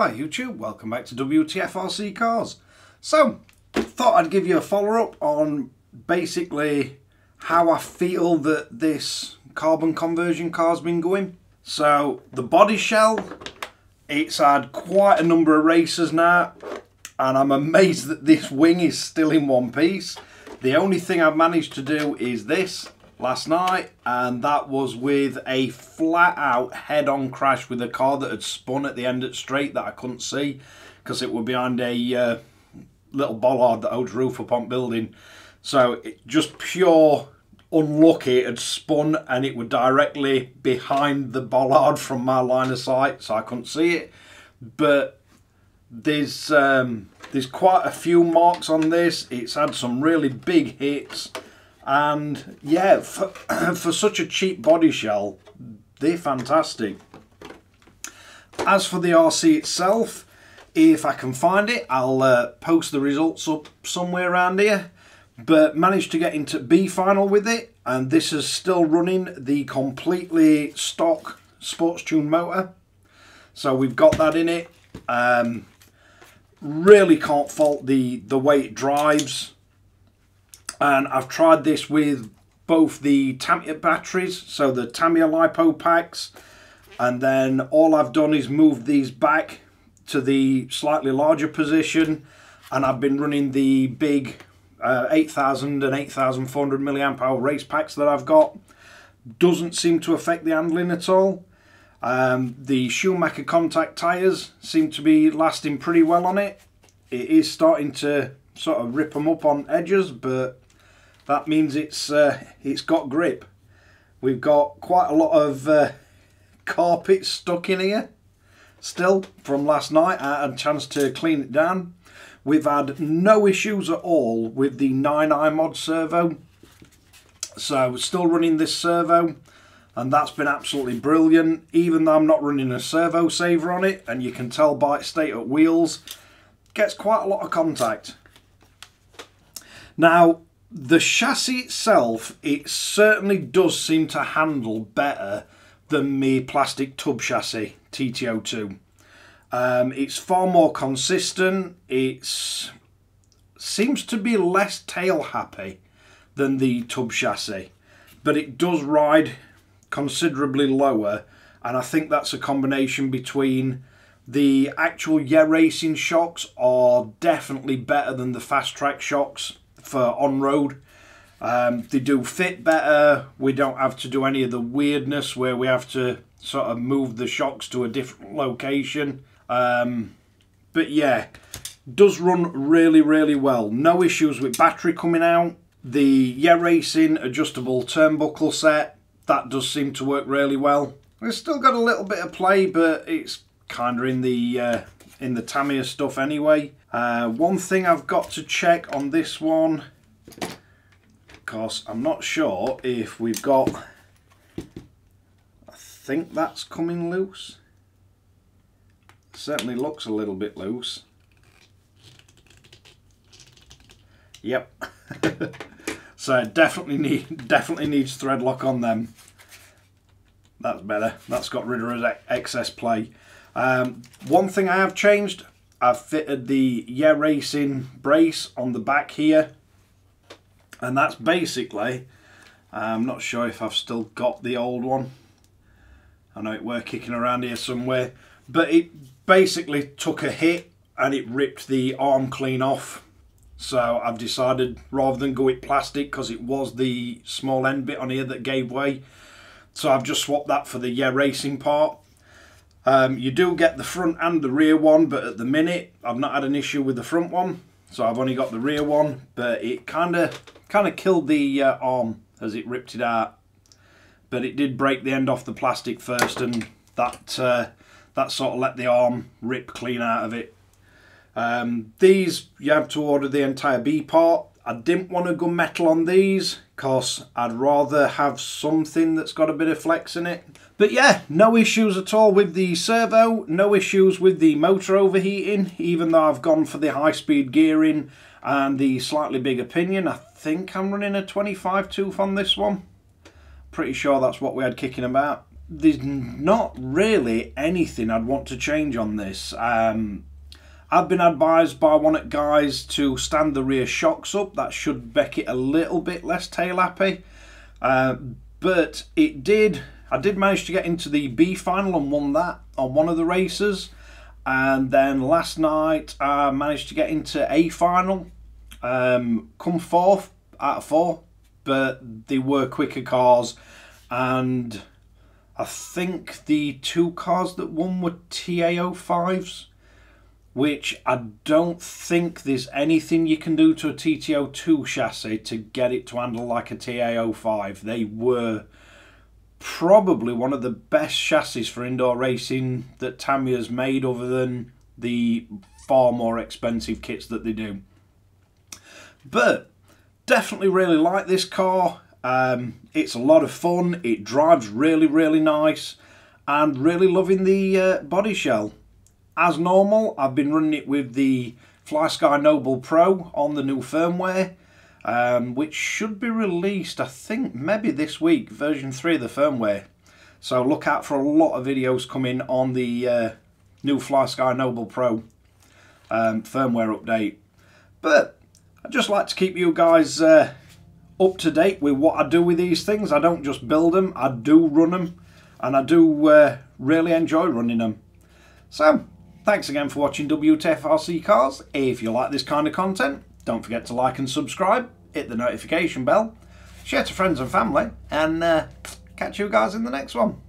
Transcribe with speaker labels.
Speaker 1: Hi YouTube, welcome back to Wtf Rc Cars. So, thought I'd give you a follow-up on basically how I feel that this carbon conversion car's been going. So, the body shell, it's had quite a number of races now, and I'm amazed that this wing is still in one piece. The only thing I've managed to do is this last night, and that was with a flat out head-on crash with a car that had spun at the end of the straight that I couldn't see because it was behind a little bollard that holds roof up on building. So it just pure unlucky, it had spun and it was directly behind the bollard from my line of sight, so I couldn't see it. But there's quite a few marks on this. It's had some really big hits. And yeah, for such a cheap body shell, they're fantastic. As for the RC itself, if I can find it, I'll post the results up somewhere around here. But managed to get into B final with it, and this is still running the completely stock sports tune motor. So we've got that in it. Really can't fault the way it drives. And I've tried this with both the Tamiya batteries, so the Tamiya LiPo packs, and then all I've done is moved these back to the slightly larger position, and I've been running the big 8000 and 8400 milliamp hour race packs that I've got. Doesn't seem to affect the handling at all. The Schumacher contact tyres seem to be lasting pretty well on it. It is starting to sort of rip them up on edges, but that means it's got grip. We've got quite a lot of carpet stuck in here still from last night. I had a chance to clean it down. We've had no issues at all with the 9i mod servo. So still running this servo, and that's been absolutely brilliant. Even though I'm not running a servo saver on it, and you can tell by its state at wheels, gets quite a lot of contact. Now, the chassis itself, it certainly does seem to handle better than my plastic tub chassis TT-02. It's far more consistent. It seems to be less tail happy than the tub chassis, but it does ride considerably lower, and I think that's a combination between the actual racing shocks are definitely better than the fast track shocks for on-road. They do fit better. We don't have to do any of the weirdness where we have to sort of move the shocks to a different location. But yeah, does run really, really well. No issues with battery coming out. The Racing adjustable turnbuckle set, that does seem to work really well. We've still got a little bit of play, but it's kind of in the Tamiya stuff anyway. One thing I've got to check on this one, because I'm not sure if we've got, I think that's coming loose. Certainly looks a little bit loose. Yep. So definitely needs thread lock on them. That's better. That's got rid of excess play. One thing I have changed, I've fitted the Racing brace on the back here, and that's basically, I'm not sure if I've still got the old one. I know it were kicking around here somewhere, but it basically took a hit and it ripped the arm clean off. So I've decided, rather than go with plastic, because it was the small end bit on here that gave way, so I've just swapped that for the Racing part. You do get the front and the rear one, but at the minute I've not had an issue with the front one, so I've only got the rear one. But it kind of killed the arm as it ripped it out. But it did break the end off the plastic first, and that sort of let the arm rip clean out of it. These, you have to order the entire B part. I didn't want to go metal on these because I'd rather have something that's got a bit of flex in it. But yeah, no issues at all with the servo, no issues with the motor overheating, even though I've gone for the high-speed gearing and the slightly bigger pinion. I think I'm running a 25 tooth on this one. Pretty sure that's what we had kicking about. there's not really anything I'd want to change on this. I've been advised by one of the guys to stand the rear shocks up. That should make it a little bit less tail happy. But it did. I did manage to get into the B final and won that on one of the races. And then last night I managed to get into A final. Come fourth out of 4. But they were quicker cars. And I think the 2 cars that won were TA-05s. Which I don't think there's anything you can do to a TT-02 chassis to get it to handle like a TA-05. They were probably one of the best chassis for indoor racing that Tamiya's made, other than the far more expensive kits that they do. But definitely really like this car. It's a lot of fun. It drives really, really nice, and really loving the body shell. As normal, I've been running it with the FlySky Noble Pro on the new firmware, which should be released, I think, maybe this week, version 3 of the firmware. So look out for a lot of videos coming on the new FlySky Noble Pro firmware update. But I'd just like to keep you guys up to date with what I do with these things. I don't just build them, I do run them, and I do really enjoy running them. So, thanks again for watching Wtf Rc Cars. If you like this kind of content, don't forget to like and subscribe, hit the notification bell, share to friends and family, and catch you guys in the next one.